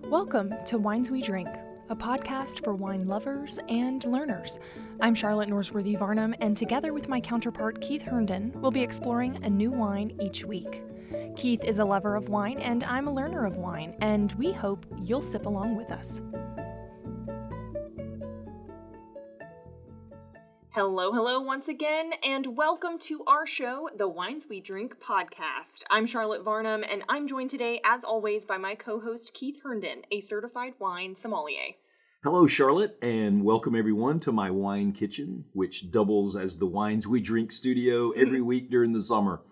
Welcome to Wines We Drink, a podcast for wine lovers and learners. I'm Charlotte Norsworthy Varnum, and together with my counterpart Keith Herndon, we'll be exploring a new wine each week. Keith is a lover of wine, and I'm a learner of wine, and we hope you'll sip along with us. Hello once again, and welcome to our show, the Wines We Drink podcast. I'm Charlotte Varnum, and I'm joined today, as always, by my co-host Keith Herndon, a certified wine sommelier. Hello, Charlotte, and welcome everyone to my wine kitchen, which doubles as the Wines We Drink studio every week during the summer.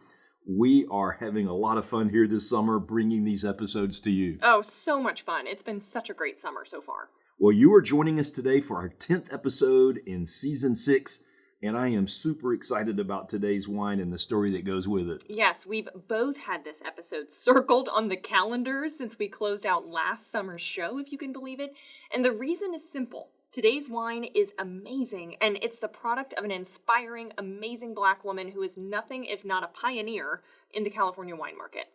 We are having a lot of fun here this summer bringing these episodes to you. Oh, so much fun. It's been such a great summer so far. Well, you are joining us today for our 10th episode in Season 6, and I am super excited about today's wine and the story that goes with it. Yes, we've both had this episode circled on the calendar since we closed out last summer's show, if you can believe it. And the reason is simple. Today's wine is amazing, and it's the product of an inspiring, amazing Black woman who is nothing if not a pioneer in the California wine market.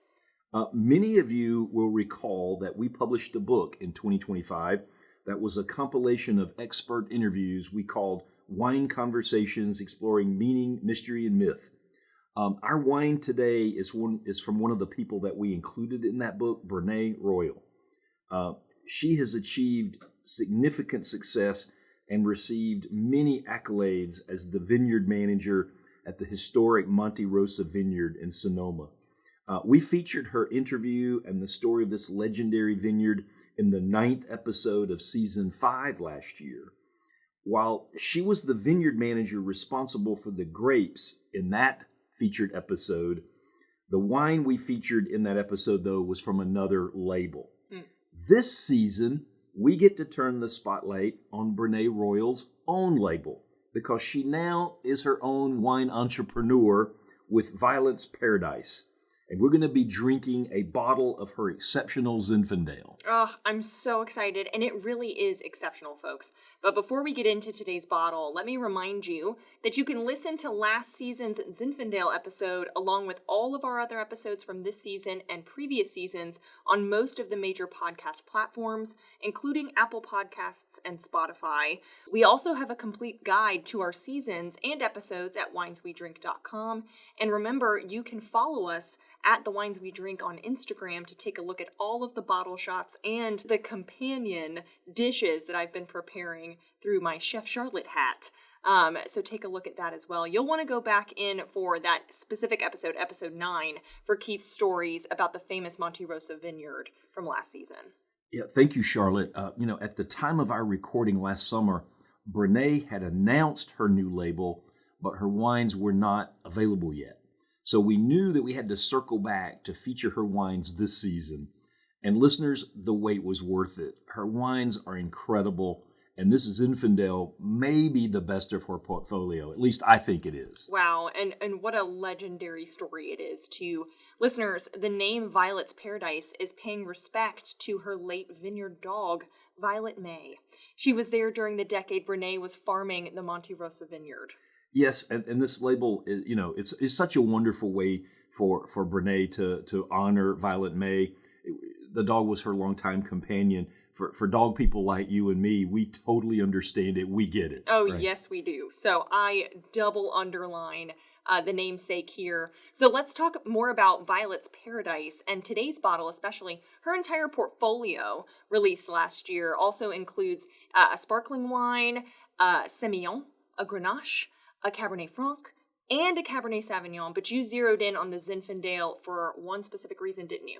Many of you will recall that we published a book in 2025 that was a compilation of expert interviews we called Wine Conversations Exploring Meaning, Mystery, and Myth. Our wine today is from one of the people that we included in that book, Brenae Royal. She has achieved significant success and received many accolades as the vineyard manager at the historic Monte Rosso vineyard in Sonoma. We featured her interview and the story of this legendary vineyard in the 9th episode of Season 5 last year. While she was the vineyard manager responsible for the grapes in that featured episode, the wine we featured in that episode, though, was from another label. This season, we get to turn the spotlight on Brenae Royal's own label because she now is her own wine entrepreneur with Violet's Paradise. And we're going to be drinking a bottle of her exceptional Zinfandel. Oh, I'm so excited, and it really is exceptional, folks. But before we get into today's bottle, let me remind you that you can listen to last season's Zinfandel episode along with all of our other episodes from this season and previous seasons on most of the major podcast platforms, including Apple Podcasts and Spotify. We also have a complete guide to our seasons and episodes at wineswedrink.com. And remember, you can follow us at The Wines We Drink on Instagram to take a look at all of the bottle shots and the companion dishes that I've been preparing through my Chef Charlotte hat. So take a look at that as well. You'll want to go back in for that specific episode, episode 9, for Keith's stories about the famous Monte Rosso vineyard from last season. Yeah, thank you, Charlotte. At the time of our recording last summer, Brenae had announced her new label, but her wines were not available yet. So we knew that we had to circle back to feature her wines this season. And listeners, the wait was worth it. Her wines are incredible, and this Zinfandel may be the best of her portfolio. At least I think it is. Wow, and what a legendary story it is to listeners. The name Violet's Paradise is paying respect to her late vineyard dog, Violet May. She was there during the decade Brenae was farming the Monte Rosso vineyard. Yes, and this label, it's such a wonderful way for Brenae to honor Violet May. The dog was her longtime companion. For dog people like you and me, we totally understand it. We get it. Oh, right? Yes, we do. So I double underline the namesake here. So let's talk more about Violet's Paradise and today's bottle, especially. Her entire portfolio released last year also includes a sparkling wine, a Semillon, a Grenache, a Cabernet Franc, and a Cabernet Sauvignon, but you zeroed in on the Zinfandel for one specific reason, didn't you?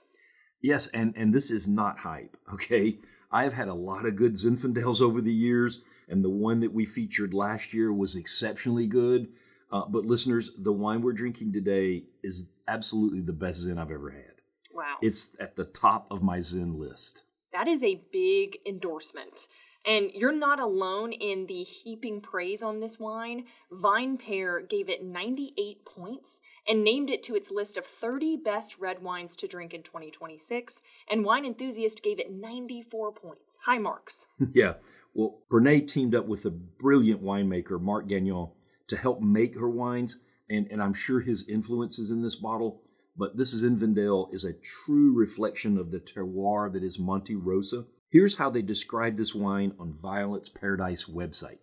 Yes, and this is not hype, okay? I've had a lot of good Zinfandels over the years, and the one that we featured last year was exceptionally good. But listeners, the wine we're drinking today is absolutely the best Zin I've ever had. Wow. It's at the top of my Zin list. That is a big endorsement. And you're not alone in the heaping praise on this wine. VinePair gave it 98 points and named it to its list of 30 best red wines to drink in 2026. And Wine Enthusiast gave it 94 points. High marks. Yeah. Well, Brenae teamed up with a brilliant winemaker, Marc Gagnon, to help make her wines. And I'm sure his influence is in this bottle. but this Zinfandel is a true reflection of the terroir that is Monte Rosso. Here's how they describe this wine on Violet's Paradise website.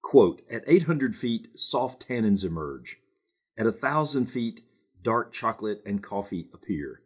Quote, at 800 feet, soft tannins emerge. At 1,000 feet, dark chocolate and coffee appear.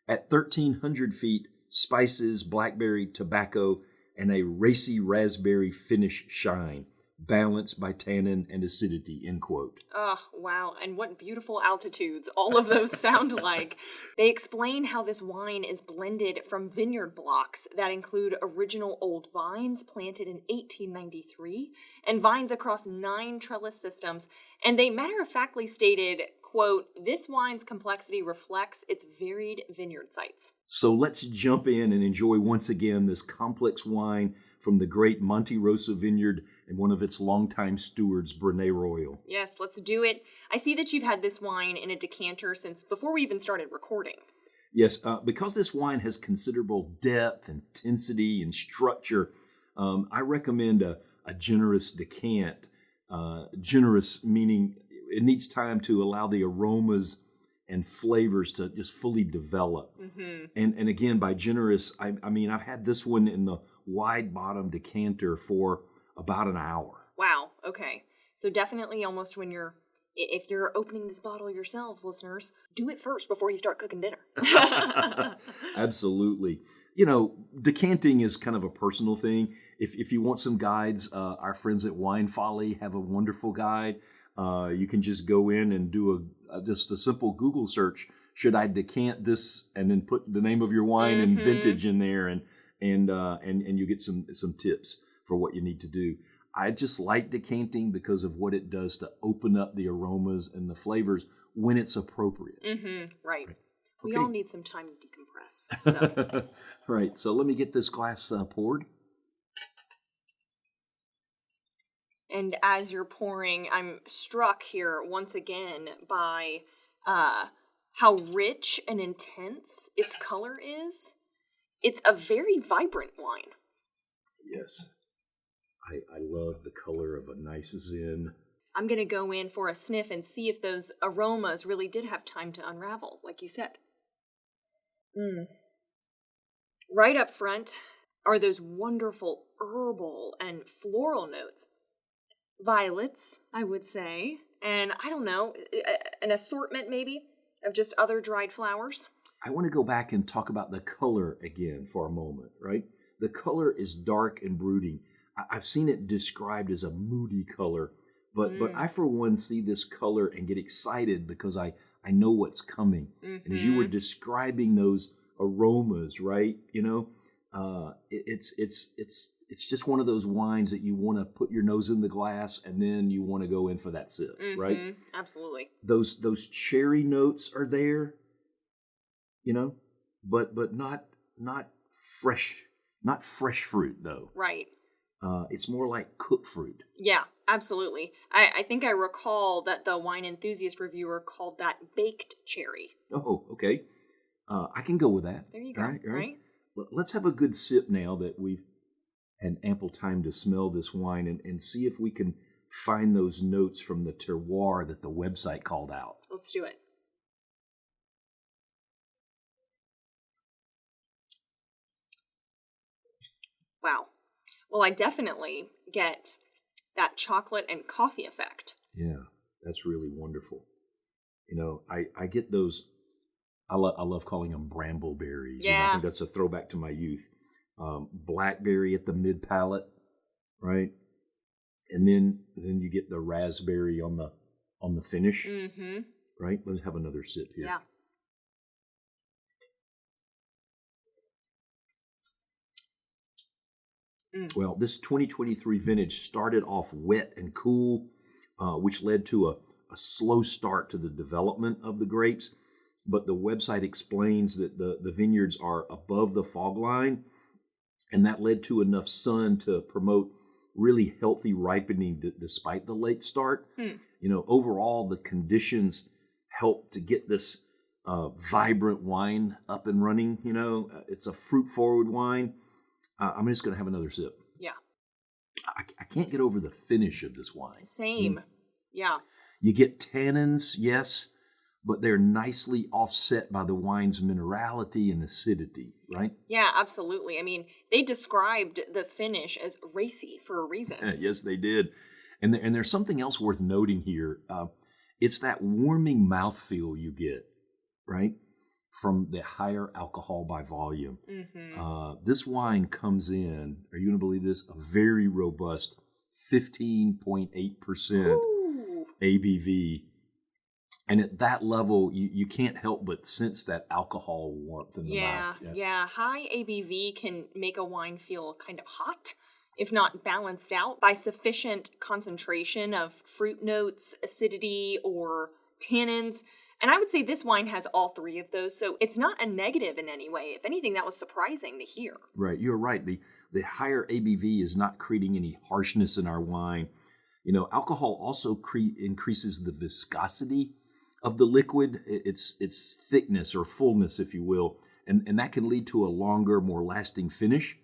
At 1,300 feet, spices, blackberry, tobacco, and a racy raspberry finish shine, balanced by tannin and acidity, end quote. Oh, wow. And what beautiful altitudes all of those sound like. They explain how this wine is blended from vineyard blocks that include original old vines planted in 1893 and vines across 9 trellis systems. And they matter-of-factly stated, quote, this wine's complexity reflects its varied vineyard sites. So let's jump in and enjoy once again this complex wine from the great Monte Rosso vineyard and one of its longtime stewards, Brenae Royal. Yes, let's do it. I see that you've had this wine in a decanter since before we even started recording. Yes, because this wine has considerable depth, intensity, and structure, I recommend a generous decant. Generous meaning it needs time to allow the aromas and flavors to just fully develop. Mm-hmm. And again, by generous, I mean, I've had this one in the wide bottom decanter for about an hour. Wow. Okay. So definitely almost if you're opening this bottle yourselves, listeners, do it first before you start cooking dinner. Absolutely. You know, decanting is kind of a personal thing. If you want some guides, our friends at Wine Folly have a wonderful guide. You can just go in and do just a simple Google search. Should I decant this, and then put the name of your wine and vintage in there, and you get some tips for what you need to do. I just like decanting because of what it does to open up the aromas and the flavors when it's appropriate. Mm-hmm. Right. Okay. We all need some time to decompress. So. Right. So let me get this glass poured. And as you're pouring, I'm struck here once again by how rich and intense its color is. It's a very vibrant wine. Yes. I love the color of a nice Zin. I'm going to go in for a sniff and see if those aromas really did have time to unravel, like you said. Right up front are those wonderful herbal and floral notes. Violets, I would say, and I don't know, an assortment maybe of just other dried flowers. I want to go back and talk about the color again for a moment, right? The color is dark and brooding. I've seen it described as a moody color, but I for one see this color and get excited because I know what's coming. Mm-hmm. And as you were describing those aromas, right? You know, it's just one of those wines that you want to put your nose in the glass and then you want to go in for that sip, right? Absolutely. Those cherry notes are there, you know, but not fresh fruit though. Right. It's more like cooked fruit. Yeah, absolutely. I think I recall that the wine enthusiast reviewer called that baked cherry. Oh, okay. I can go with that. There you go. Right? Let's have a good sip now that we've had ample time to smell this wine and see if we can find those notes from the terroir that the website called out. Let's do it. Wow. Well, I definitely get that chocolate and coffee effect. Yeah, that's really wonderful. You know, I get those, I love calling them brambleberries. Yeah. You know, I think that's a throwback to my youth. Blackberry at the mid palate, right? And then you get the raspberry on the finish, right? Let's have another sip here. Yeah. Well, this 2023 vintage started off wet and cool, which led to a slow start to the development of the grapes. But the website explains that the vineyards are above the fog line, and that led to enough sun to promote really healthy ripening despite the late start. You know, overall, the conditions helped to get this vibrant wine up and running. You know, it's a fruit-forward wine. I'm just going to have another sip. Yeah. I can't get over the finish of this wine. Same. Yeah. You get tannins, yes, but they're nicely offset by the wine's minerality and acidity, right? Yeah, absolutely. I mean, they described the finish as racy for a reason. Yes, they did. And there's something else worth noting here. It's that warming mouthfeel you get, right, from the higher alcohol by volume. This wine comes in, are you going to believe this? A very robust 15.8% ABV. And at that level, you can't help but sense that alcohol warmth in the mouth. Yeah. High ABV can make a wine feel kind of hot, if not balanced out by sufficient concentration of fruit notes, acidity, or tannins. And I would say this wine has all three of those, so it's not a negative in any way. If anything, that was surprising to hear. Right, you're right. The higher ABV is not creating any harshness in our wine. You know, alcohol also increases the viscosity of the liquid, its thickness or fullness, if you will, and that can lead to a longer, more lasting finish.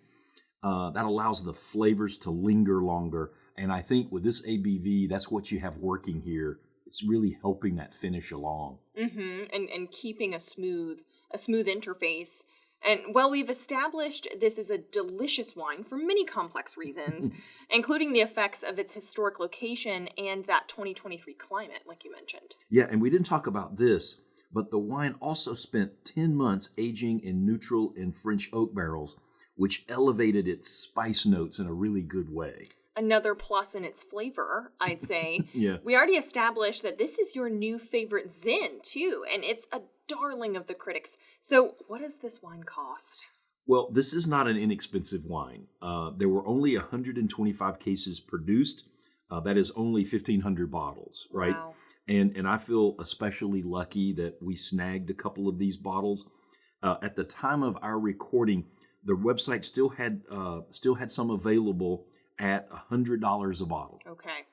That allows the flavors to linger longer, and I think with this ABV, that's what you have working here. It's really helping that finish along. And keeping a smooth interface. And well, we've established this is a delicious wine for many complex reasons, including the effects of its historic location and that 2023 climate, like you mentioned. Yeah, and we didn't talk about this, but the wine also spent 10 months aging in neutral and French oak barrels, which elevated its spice notes in a really good way. Another plus in its flavor, I'd say. Yeah. We already established that this is your new favorite Zin, too, and it's a darling of the critics. So what does this wine cost? Well, this is not an inexpensive wine. There were only 125 cases produced. That is only 1,500 bottles, right? Wow. And I feel especially lucky that we snagged a couple of these bottles. At the time of our recording, the website still had some available at $100 a bottle. Okay.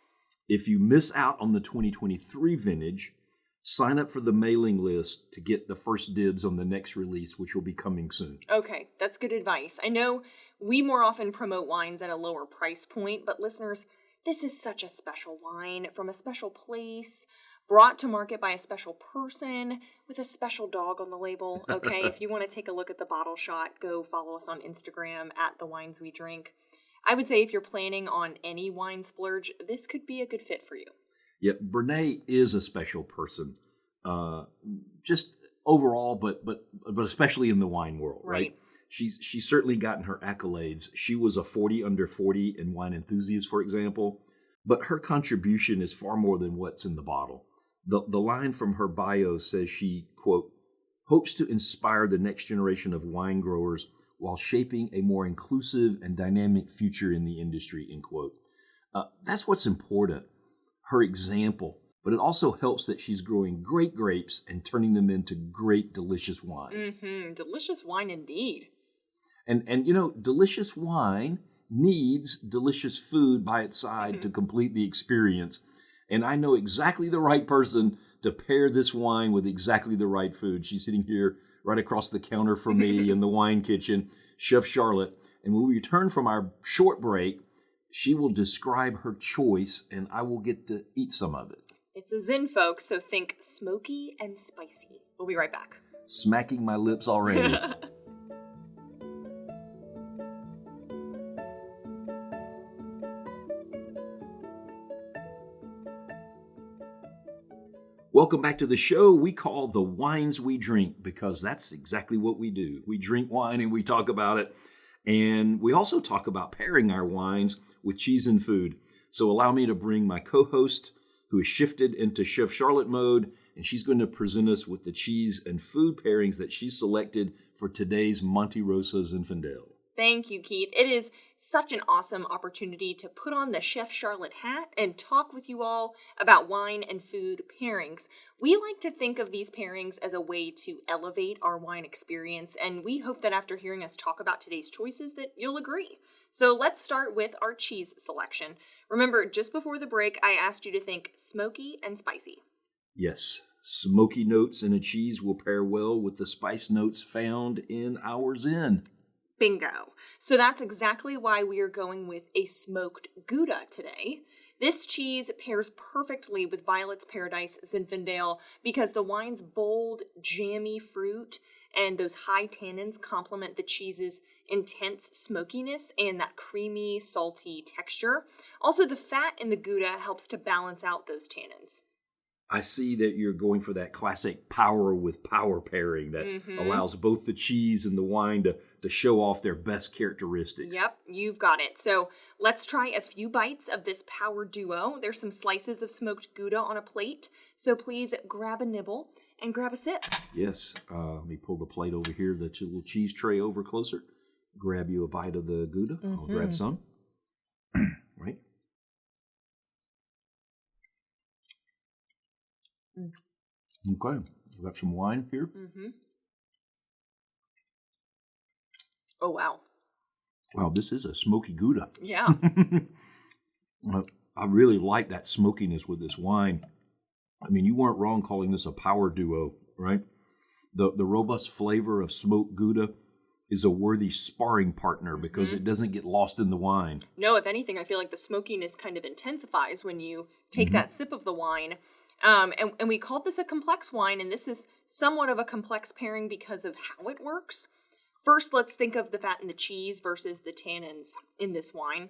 If you miss out on the 2023 vintage, sign up for the mailing list to get the first dibs on the next release, which will be coming soon. Okay, that's good advice. I know we more often promote wines at a lower price point, but listeners, this is such a special wine from a special place, brought to market by a special person with a special dog on the label. Okay, if you want to take a look at the bottle shot, go follow us on Instagram at The Wines We Drink. I would say if you're planning on any wine splurge, this could be a good fit for you. Yeah, Brenae is a special person, just overall, but especially in the wine world, right? She's certainly gotten her accolades. She was a 40 under 40 in Wine Enthusiast, for example, but her contribution is far more than what's in the bottle. The line from her bio says she, quote, hopes to inspire the next generation of wine growers while shaping a more inclusive and dynamic future in the industry, end quote. That's what's important, her example, but it also helps that she's growing great grapes and turning them into great, delicious wine. Delicious wine indeed. And you know, delicious wine needs delicious food by its side to complete the experience. And I know exactly the right person to pair this wine with exactly the right food. She's sitting here right across the counter from me in the wine kitchen, Chef Charlotte. And when we return from our short break, she will describe her choice and I will get to eat some of it. It's a Zin, folks, so think smoky and spicy. We'll be right back. Smacking my lips already. Welcome back to the show we call The Wines We Drink, because that's exactly what we do. We drink wine and we talk about it. And we also talk about pairing our wines with cheese and food. So allow me to bring my co-host, who has shifted into Chef Charlotte mode, and she's going to present us with the cheese and food pairings that she selected for today's Monte Rosso Zinfandel. Thank you, Keith. It is such an awesome opportunity to put on the Chef Charlotte hat and talk with you all about wine and food pairings. We like to think of these pairings as a way to elevate our wine experience, and we hope that after hearing us talk about today's choices that you'll agree. So let's start with our cheese selection. Remember, just before the break, I asked you to think smoky and spicy. Yes, smoky notes in a cheese will pair well with the spice notes found in our Zin. Bingo. So that's exactly why we are going with a smoked Gouda today. This cheese pairs perfectly with Violet's Paradise Zinfandel because the wine's bold, jammy fruit and those high tannins complement the cheese's intense smokiness and that creamy, salty texture. Also, the fat in the Gouda helps to balance out those tannins. I see that you're going for that classic power with power pairing that allows both the cheese and the wine to show off their best characteristics. Yep, you've got it. So let's try a few bites of this power duo. There's some slices of smoked Gouda on a plate, so please grab a nibble and grab a sip. Yes, let me pull the plate over here, the little cheese tray over closer. Grab you a bite of the Gouda. I'll grab some. Right. Okay, I've got some wine here. Oh, wow. Wow, this is a smoky Gouda. Yeah. I really like that smokiness with this wine. I mean, you weren't wrong calling this a power duo, right? The robust flavor of smoked Gouda is a worthy sparring partner because it doesn't get lost in the wine. No, if anything, I feel like the smokiness kind of intensifies when you take that sip of the wine. And we called this a complex wine, and this is somewhat of a complex pairing because of how it works. First, let's think of the fat in the cheese versus the tannins in this wine.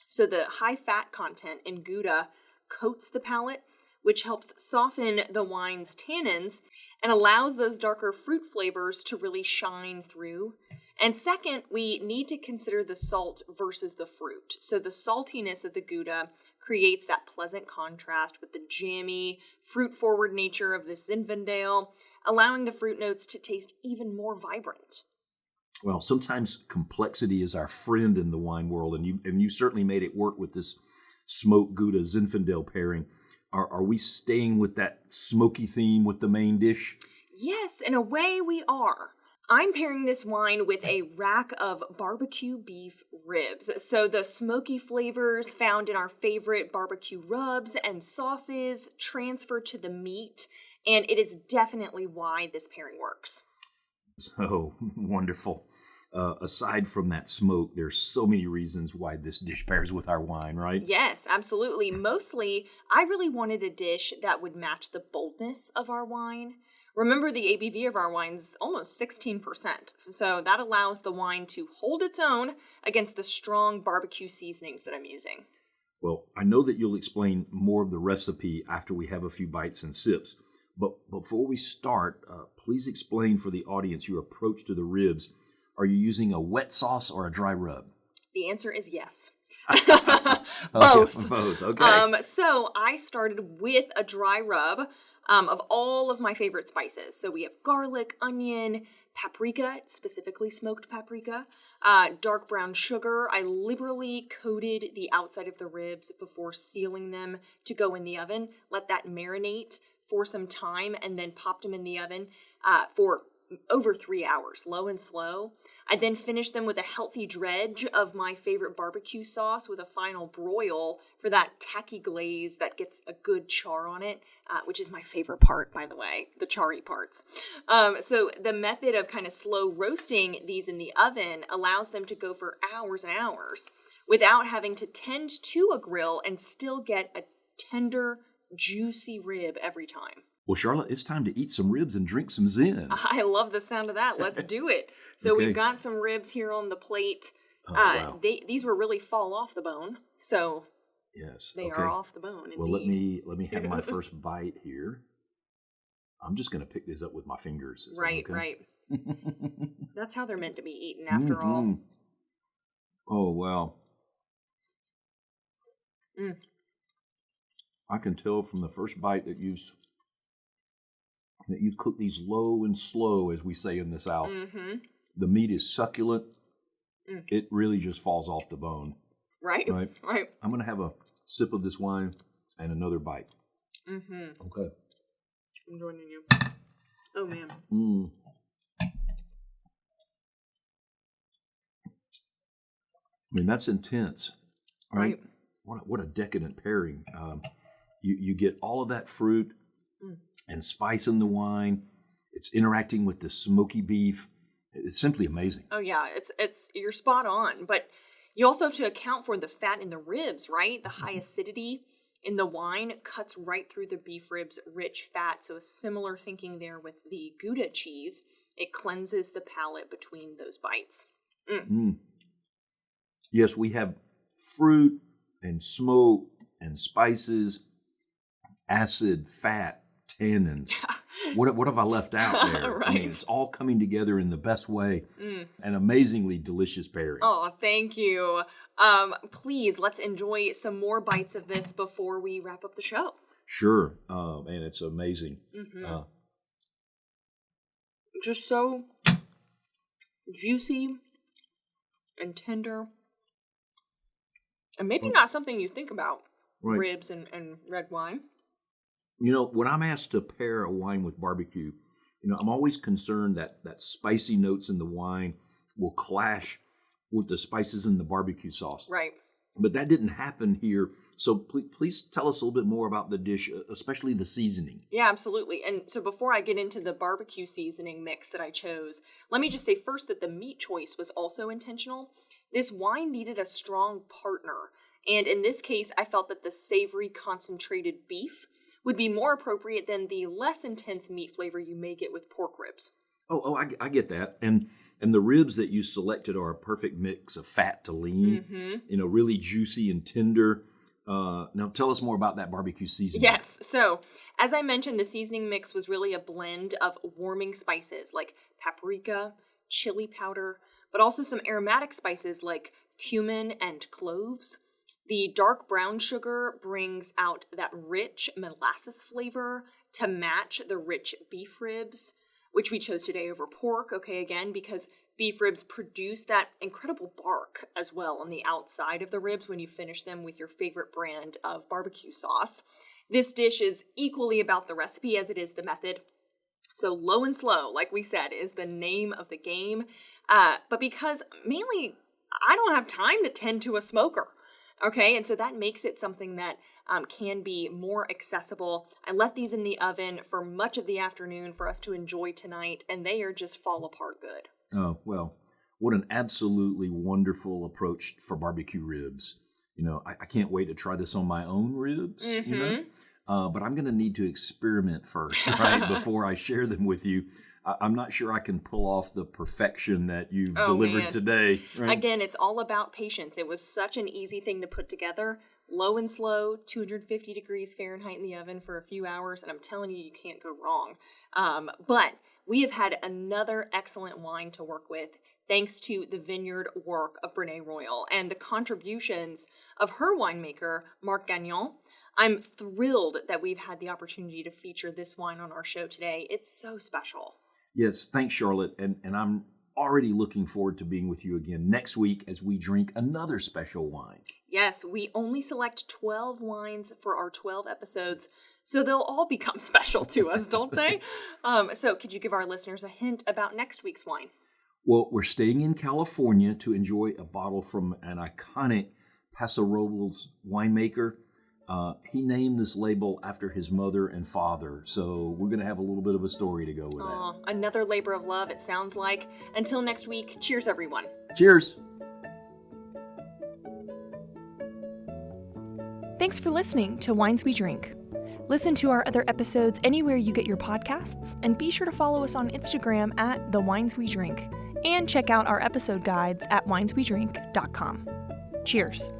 So the high fat content in Gouda coats the palate, which helps soften the wine's tannins and allows those darker fruit flavors to really shine through. And second, we need to consider the salt versus the fruit. So the saltiness of the Gouda creates that pleasant contrast with the jammy, fruit-forward nature of the Zinfandel, allowing the fruit notes to taste even more vibrant. Well, sometimes complexity is our friend in the wine world, and you certainly made it work with this smoked Gouda Zinfandel pairing. Are we staying with that smoky theme with the main dish? Yes, in a way we are. I'm pairing this wine with a rack of barbecue beef ribs. So the smoky flavors found in our favorite barbecue rubs and sauces transfer to the meat, and it is definitely why this pairing works. So wonderful. Aside from that smoke, there's so many reasons why this dish pairs with our wine, right? Yes, absolutely. Mostly, I really wanted a dish that would match the boldness of our wine. Remember, the ABV of our wine's almost 16%, so that allows the wine to hold its own against the strong barbecue seasonings that I'm using. Well, I know that you'll explain more of the recipe after we have a few bites and sips, but before we start, please explain for the audience your approach to the ribs. Are you using a wet sauce or a dry rub? The answer is yes. Both. Both, okay. So I started with a dry rub of all of my favorite spices. So we have garlic, onion, paprika, specifically smoked paprika, dark brown sugar. I liberally coated the outside of the ribs before sealing them to go in the oven. Let that marinate for some time and then popped them in the oven for over 3 hours, low and slow. I then finished them with a healthy dredge of my favorite barbecue sauce with a final broil for that tacky glaze that gets a good char on it, which is my favorite part, by the way, the charry parts. So the method of kind of slow roasting these in the oven allows them to go for hours and hours without having to tend to a grill and still get a tender, juicy rib every time. Well, Charlotte, it's time to eat some ribs and drink some Zin. I love the sound of that. Let's do it. So Okay. We've got some ribs here on the plate. Wow. These were really fall off the bone, so Yes. they okay. are off the bone. Well, let indeed. me have my first bite here. I'm just going to pick this up with my fingers. Is that Right, okay? right. That's how they're meant to be eaten, after all. Oh, wow. Mm. I can tell from the first bite that you've cooked these low and slow, as we say in the South. Mm-hmm. The meat is succulent. It really just falls off the bone. Right, Right. right. I'm going to have a sip of this wine and another bite. Mm-hmm. Okay. I'm joining you. Oh, man. I mean, that's intense. Right. Right. What a decadent pairing. You get all of that fruit and spice in the wine. It's interacting with the smoky beef. It's simply amazing. Oh, yeah. It's you're spot on. But You also have to account for the fat in the ribs, right? The high acidity in the wine cuts right through the beef ribs' rich fat. So a similar thinking there with the Gouda cheese. It cleanses the palate between those bites. Yes, we have fruit and smoke and spices, acid, fat, tannins. What have I left out there? Right. I mean, it's all coming together in the best way. An amazingly delicious pairing. Oh, thank you. Please, let's enjoy some more bites of this before we wrap up the show. Sure. Man, it's amazing. Just so juicy and tender. And maybe not something you think about, Right. ribs and red wine. You know, when I'm asked to pair a wine with barbecue, I'm always concerned that spicy notes in the wine will clash with the spices in the barbecue sauce. Right. But that didn't happen here. So please tell us a little bit more about the dish, especially the seasoning. Yeah, absolutely. And so before I get into the barbecue seasoning mix that I chose, let me just say first that the meat choice was also intentional. This wine needed a strong partner. And in this case, I felt that the savory concentrated beef would be more appropriate than the less intense meat flavor you may get with pork ribs. I get that. And the ribs that you selected are a perfect mix of fat to lean, really juicy and tender. Now tell us more about that barbecue seasoning. Yes. So, as I mentioned, the seasoning mix was really a blend of warming spices like paprika, chili powder, but also some aromatic spices like cumin and cloves. The dark brown sugar brings out that rich molasses flavor to match the rich beef ribs, which we chose today over pork, again, because beef ribs produce that incredible bark as well on the outside of the ribs when you finish them with your favorite brand of barbecue sauce. This dish is equally about the recipe as it is the method. So low and slow, like we said, is the name of the game. But because mainly I don't have time to tend to a smoker, and so that makes it something that can be more accessible. I left these in the oven for much of the afternoon for us to enjoy tonight, and they are just fall apart good. Oh, well, what an absolutely wonderful approach for barbecue ribs. I can't wait to try this on my own ribs, but I'm going to need to experiment first, right, before I share them with you. I'm not sure I can pull off the perfection that you've delivered today. Right? Again, it's all about patience. It was such an easy thing to put together. Low and slow, 250 degrees Fahrenheit in the oven for a few hours, and I'm telling you, you can't go wrong. But we have had another excellent wine to work with, thanks to the vineyard work of Brenae Royal and the contributions of her winemaker, Marc Gagnon. I'm thrilled that we've had the opportunity to feature this wine on our show today. It's so special. Yes, thanks, Charlotte. And I'm already looking forward to being with you again next week as we drink another special wine. Yes, we only select 12 wines for our 12 episodes, so they'll all become special to us, don't they? So could you give our listeners a hint about next week's wine? Well, we're staying in California to enjoy a bottle from an iconic Paso Robles winemaker. He named this label after his mother and father, so we're going to have a little bit of a story to go with that. Another labor of love, it sounds like. Until next week, cheers, everyone. Cheers. Thanks for listening to Wines We Drink. Listen to our other episodes anywhere you get your podcasts, and be sure to follow us on Instagram at The Wines We Drink, and check out our episode guides at wineswedrink.com. Cheers.